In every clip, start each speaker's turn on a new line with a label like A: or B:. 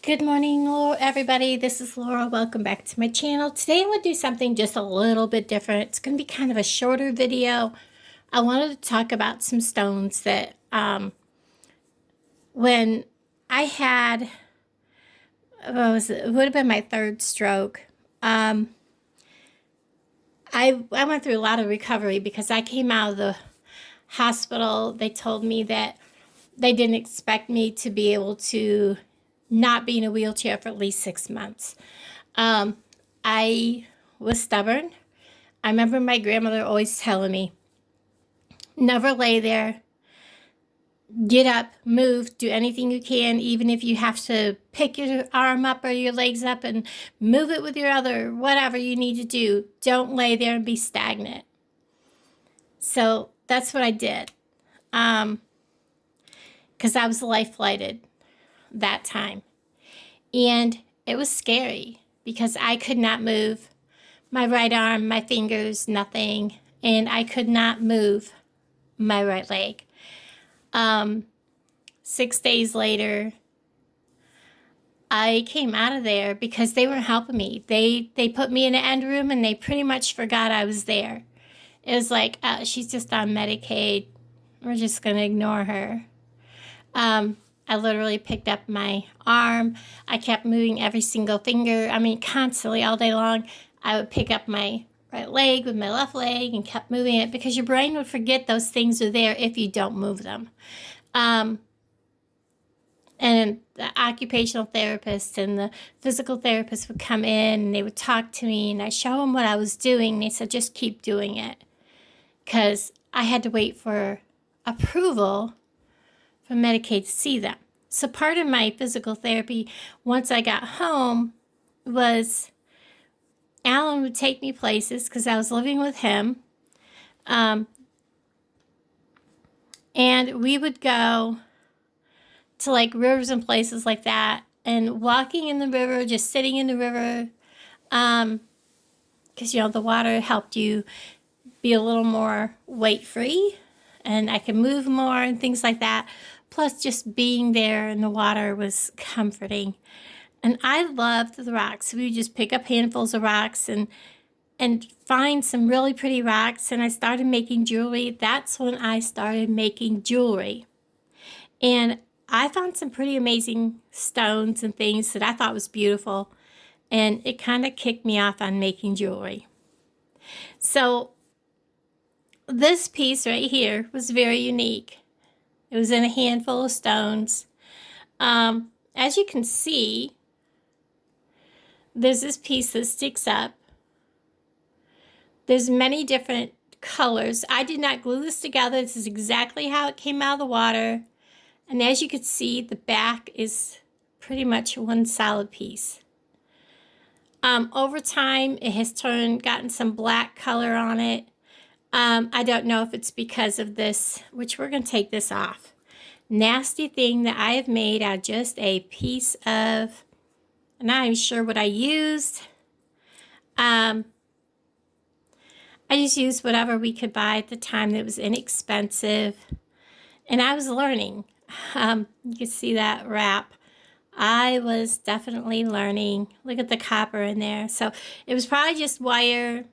A: Good morning, everybody. This is Laura. Welcome back to my channel. Today I'm going to do something just a little bit different. It's going to be kind of a shorter video. I wanted to talk about some stones that when I had, it would have been my third stroke. I went through a lot of recovery because I came out of the hospital. They told me that they didn't expect me to be able to not be in a wheelchair for at least 6 months. I was stubborn. I remember my grandmother always telling me, never lay there. Get up, move, do anything you can, even if you have to pick your arm up or your legs up and move it with your other, whatever you need to do. Don't lay there and be stagnant. So that's what I did. Because I was life flighted that time. And it was scary because I could not move my right arm, my fingers, nothing. And I could not move my right leg. 6 days later, I came out of there because they weren't helping me. They put me in an end room and they pretty much forgot I was there. It was like, she's just on Medicaid. We're just going to ignore her. I literally picked up my arm. I kept moving every single finger. I mean, constantly all day long. I would pick up my right leg with my left leg and kept moving it because your brain would forget those things are there if you don't move them. And the occupational therapist and the physical therapist would come in and they would talk to me and I show them what I was doing. They said, just keep doing it because I had to wait for approval from Medicaid to see them. So part of my physical therapy, once I got home, was Alan would take me places because I was living with him. And we would go to like rivers and places like that. And walking in the river, just sitting in the river, because, the water helped you be a little more weight-free. And I could move more and things like that. Plus, just being there in the water was comforting. And I loved the rocks. We would just pick up handfuls of rocks and find some really pretty rocks. And I started making jewelry. That's when I started making jewelry. And I found some pretty amazing stones and things that I thought was beautiful. And it kind of kicked me off on making jewelry. So this piece right here was very unique. It was in a handful of stones. As you can see, there's this piece that sticks up. There's many different colors. I did not glue this together. This is exactly how it came out of the water. And as you can see, the back is pretty much one solid piece. Over time, it has gotten some black color on it. I don't know if it's because of this, which we're going to take this off. Nasty thing that I have made out of just a piece of, I'm not even sure what I used. I just used whatever we could buy at the time that was inexpensive. And I was learning. You can see that wrap. I was definitely learning. Look at the copper in there. So it was probably just wire.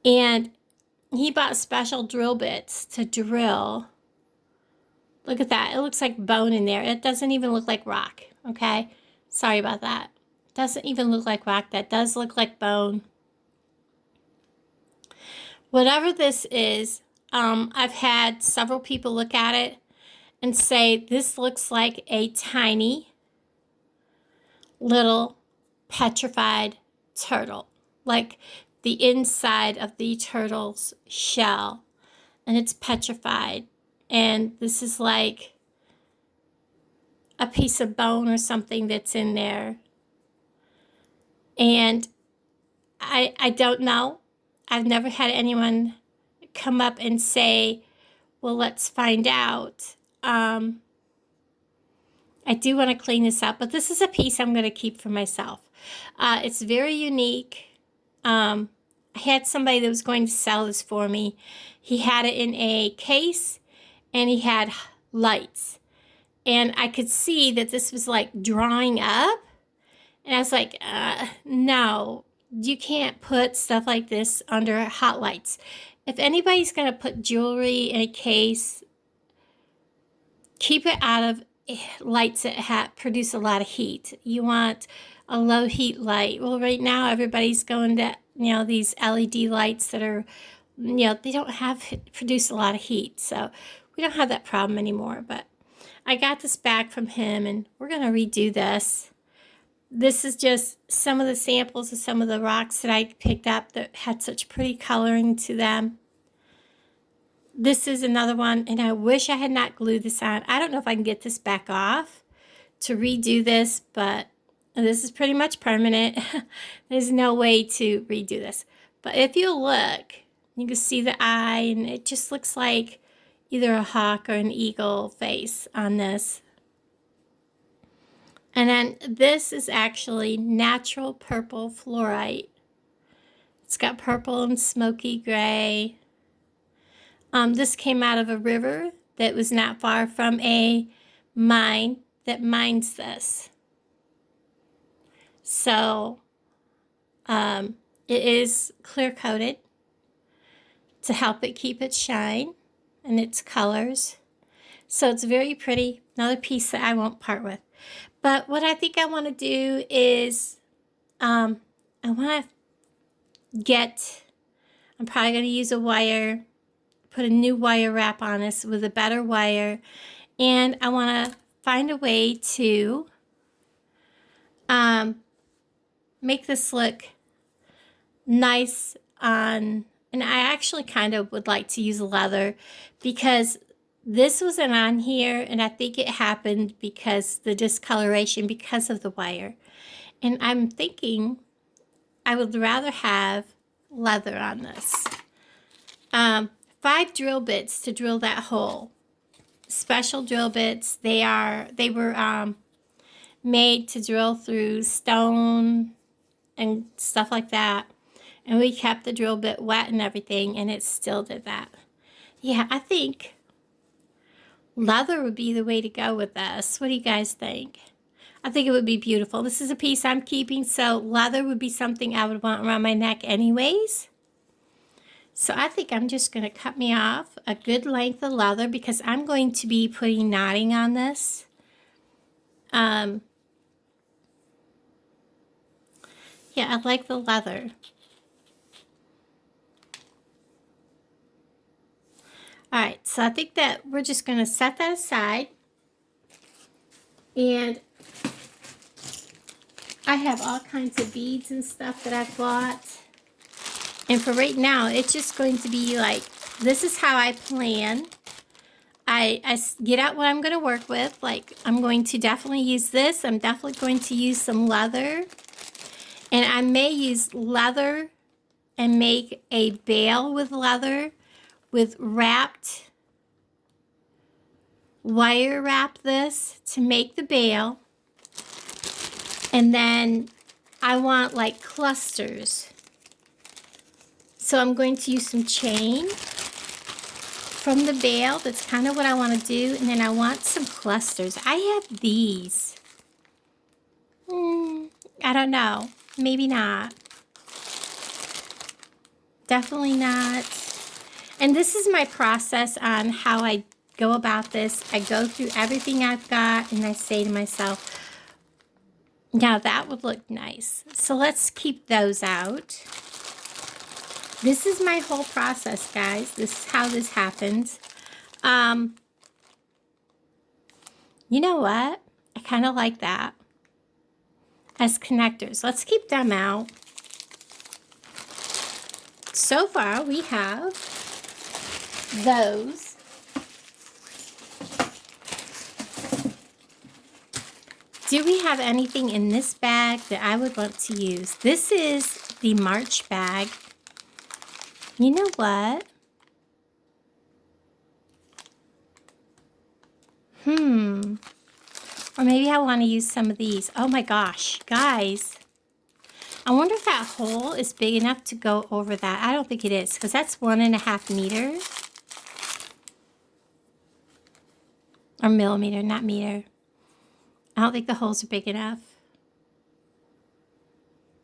A: And he bought special drill bits to drill. Look at that. It looks like bone in there. It doesn't even look like rock. Okay? Sorry about that. It doesn't even look like rock. That does look like bone. Whatever this is, I've had several people look at it and say this looks like a tiny little petrified turtle. Like the inside of the turtle's shell, and it's petrified. And this is like a piece of bone or something that's in there. And I don't know. I've never had anyone come up and say, well, let's find out. I do want to clean this up, but this is a piece I'm going to keep for myself. It's very unique. I had somebody that was going to sell this for me. He had it in a case and he had lights. And I could see that this was like drawing up. And I was like, no, you can't put stuff like this under hot lights. If anybody's going to put jewelry in a case, keep it out of lights that produce a lot of heat. You want a low heat light. Well, right now everybody's going to, these LED lights that are, they don't produce a lot of heat. So we don't have that problem anymore. But I got this back from him, and we're going to redo this. This is just some of the samples of some of the rocks that I picked up that had such pretty coloring to them. This is another one, and I wish I had not glued this on. I don't know if I can get this back off to redo this, but this is pretty much permanent. There's no way to redo this. But if you look, you can see the eye, and it just looks like either a hawk or an eagle face on this. And then this is actually natural purple fluorite. It's got purple and smoky gray. This came out of a river that was not far from a mine that mines this. So it is clear coated to help it keep its shine and its colors. So it's very pretty. Another piece that I won't part with. But what I think I want to do is I want to I'm probably going to use a wire, put a new wire wrap on this with a better wire, and I want to find a way to make this look nice on, and I actually kind of would like to use leather because this wasn't on here, and I think it happened because the discoloration because of the wire. And I'm thinking I would rather have leather on this. 5 drill bits to drill that hole. Special drill bits. They were made to drill through stone and stuff like that. And we kept the drill bit wet and everything, and it still did that. Yeah, I think leather would be the way to go with this. What do you guys think? I think it would be beautiful. This is a piece I'm keeping, so leather would be something I would want around my neck anyways. So I think I'm just going to cut me off a good length of leather because I'm going to be putting knotting on this. Yeah, I like the leather. Alright, so I think that we're just going to set that aside. And I have all kinds of beads and stuff that I've bought. And for right now, it's just going to be like, this is how I plan. I get out what I'm going to work with. Like, I'm going to definitely use this. I'm definitely going to use some leather. And I may use leather and make a bail with leather with wrapped, wire wrap this to make the bail. And then I want like clusters. So I'm going to use some chain from the bail. That's kind of what I want to do. And then I want some clusters. I have these. I don't know. Maybe not. Definitely not. And this is my process on how I go about this. I go through everything I've got and I say to myself, now that would look nice. So let's keep those out. This is my whole process, guys. This is how this happens. You know what? I kind of like that as connectors. Let's keep them out. So far, we have those. Do we have anything in this bag that I would want to use? This is the March bag. You know what? Or maybe I want to use some of these. Oh my gosh, guys. I wonder if that hole is big enough to go over that. I don't think it is, because that's 1.5 meters. Or millimeter, not meter. I don't think the holes are big enough.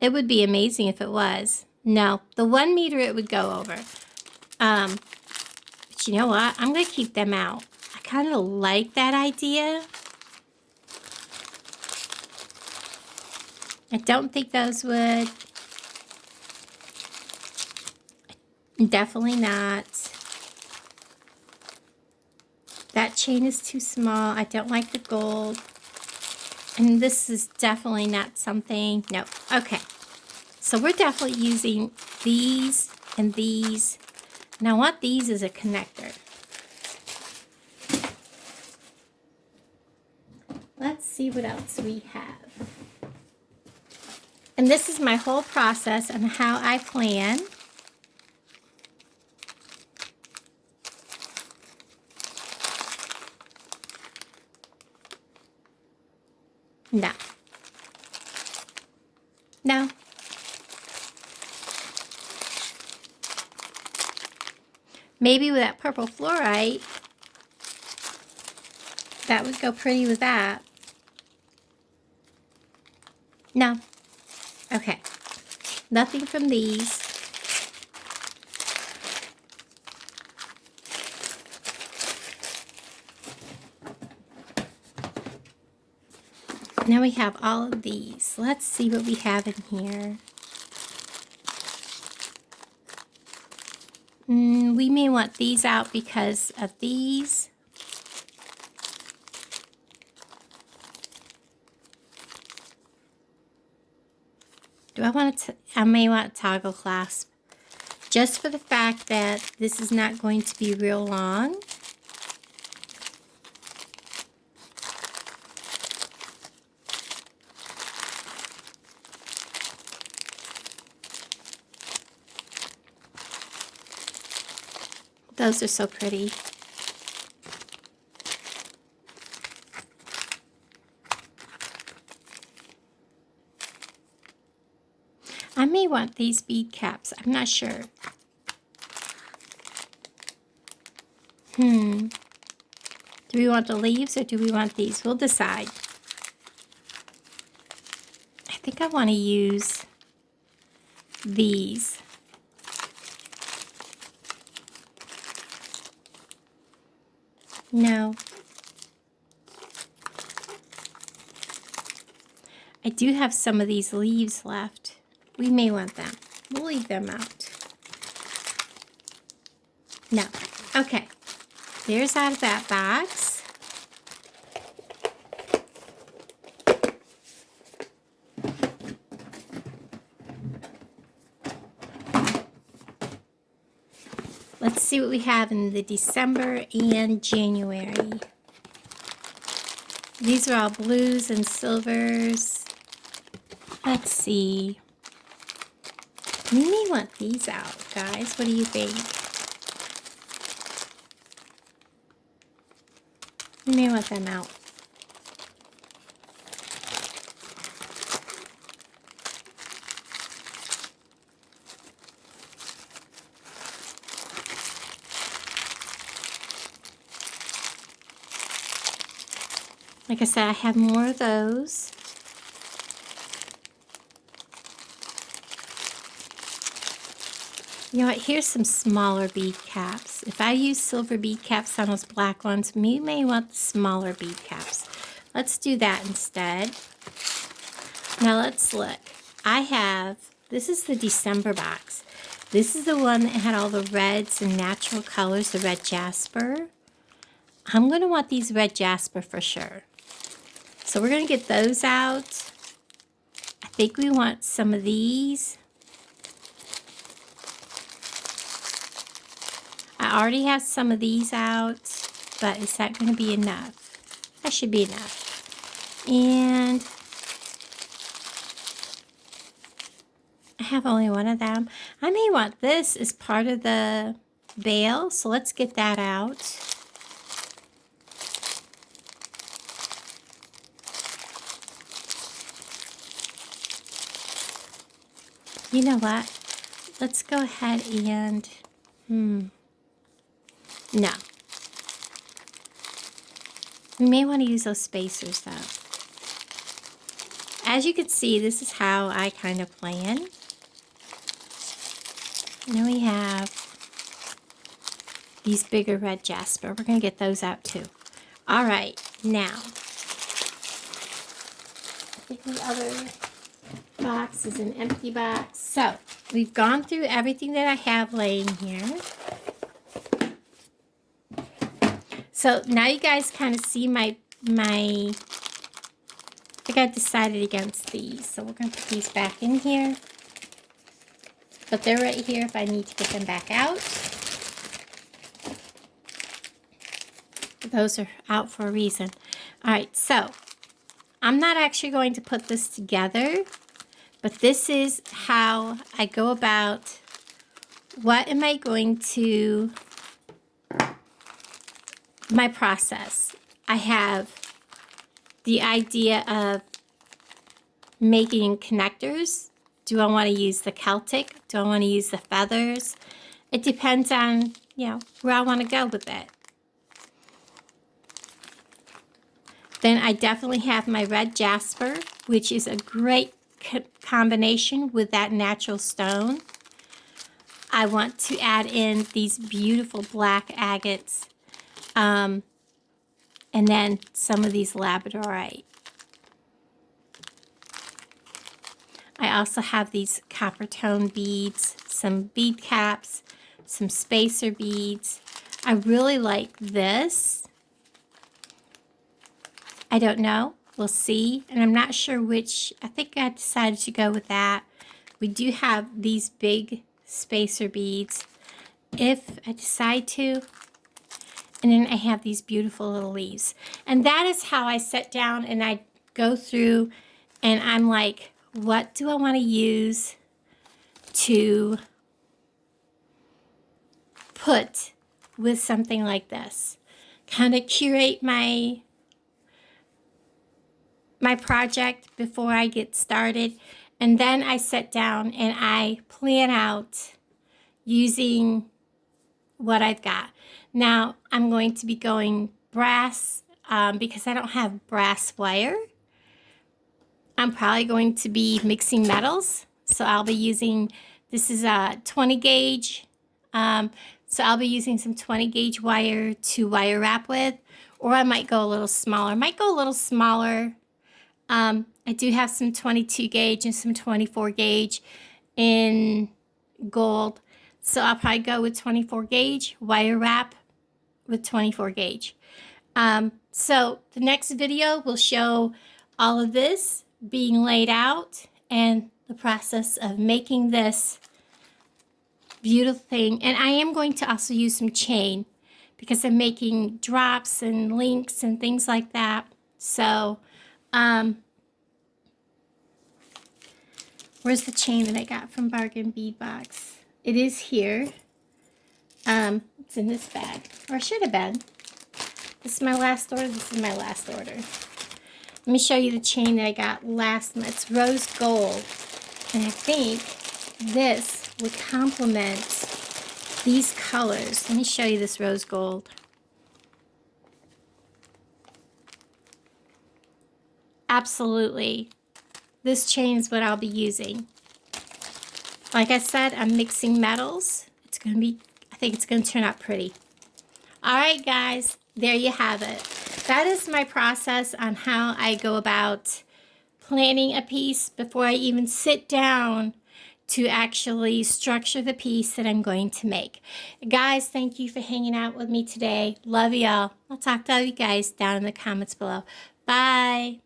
A: It would be amazing if it was. No, the 1 meter it would go over. But you know what? I'm going to keep them out. I kind of like that idea. I don't think those would. Definitely not. That chain is too small. I don't like the gold. And this is definitely not something. No. Okay. So we're definitely using these and these. And I want these as a connector. Let's see what else we have. And this is my whole process and how I plan. No. No. Maybe with that purple fluorite, that would go pretty with that. No. Okay. Nothing from these. Now we have all of these. Let's see what we have in here. We may want these out because of these. Do I want to? I may want a toggle clasp. Just for the fact that this is not going to be real long. Those are so pretty. I may want these bead caps. I'm not sure. Do we want the leaves or do we want these? We'll decide. I think I want to use these. No. I do have some of these leaves left. We may want them. We'll leave them out. No. Okay. There's out of that box. Let's see what we have in the December and January. These are all blues and silvers. Let's see. We may want these out, guys. What do you think? We may want them out. Like I said, I have more of those. You know what? Here's some smaller bead caps. If I use silver bead caps on those black ones, we may want the smaller bead caps. Let's do that instead. Now let's look. This is the December box. This is the one that had all the reds and natural colors, the red jasper. I'm going to want these red jasper for sure. So we're going to get those out. I think we want some of these. I already have some of these out, but is that going to be enough? That should be enough. And I have only one of them. I may want this as part of the veil, so let's get that out. You know what? Let's go ahead and, no. We may want to use those spacers though. As you can see, this is how I kind of plan. And then we have these bigger red jasper. We're going to get those out too. All right, now, I think the other box is an empty box. So, we've gone through everything that I have laying here. So, now you guys kind of see I think I decided against these. So, we're going to put these back in here. But they're right here if I need to get them back out. Those are out for a reason. All right, so I'm not actually going to put this together, but this is how I go about what am I going to, my process. I have the idea of making connectors. Do I want to use the Celtic? Do I want to use the feathers? It depends on, where I want to go with it. Then I definitely have my red jasper, which is a great combination with that natural stone. I want to add in these beautiful black agates, and then some of these labradorite. I also have these copper tone beads, some bead caps, some spacer beads. I really like this. I don't know. We'll see. And I'm not sure which. I think I decided to go with that. We do have these big spacer beads if I decide to. And then I have these beautiful little leaves. And that is how I sit down and I go through and I'm like, what do I want to use to put with something like this? Kind of curate my project before I get started. And then I sit down and I plan out using what I've got. Now, I'm going to be going brass because I don't have brass wire. I'm probably going to be mixing metals. So I'll be using, this is a 20 gauge. So I'll be using some 20 gauge wire to wire wrap with. Or I might go a little smaller. I do have some 22 gauge and some 24 gauge in gold. So I'll probably go with 24 gauge, wire wrap with 24 gauge. So the next video will show all of this being laid out and the process of making this beautiful thing. And I am going to also use some chain because I'm making drops and links and things like that. So, where's the chain that I got from Bargain Bead Box? It is here. It's in this bag, or it should have been. This is my last order. This is my last order. Let me show you the chain that I got last month. It's rose gold. And I think this would complement these colors. Let me show you this rose gold. Absolutely. This chain is what I'll be using. Like I said, I'm mixing metals. It's going to be, I think it's going to turn out pretty. All right, guys, there you have it. That is my process on how I go about planning a piece before I even sit down to actually structure the piece that I'm going to make. Guys, thank you for hanging out with me today. Love y'all. I'll talk to all you guys down in the comments below. Bye.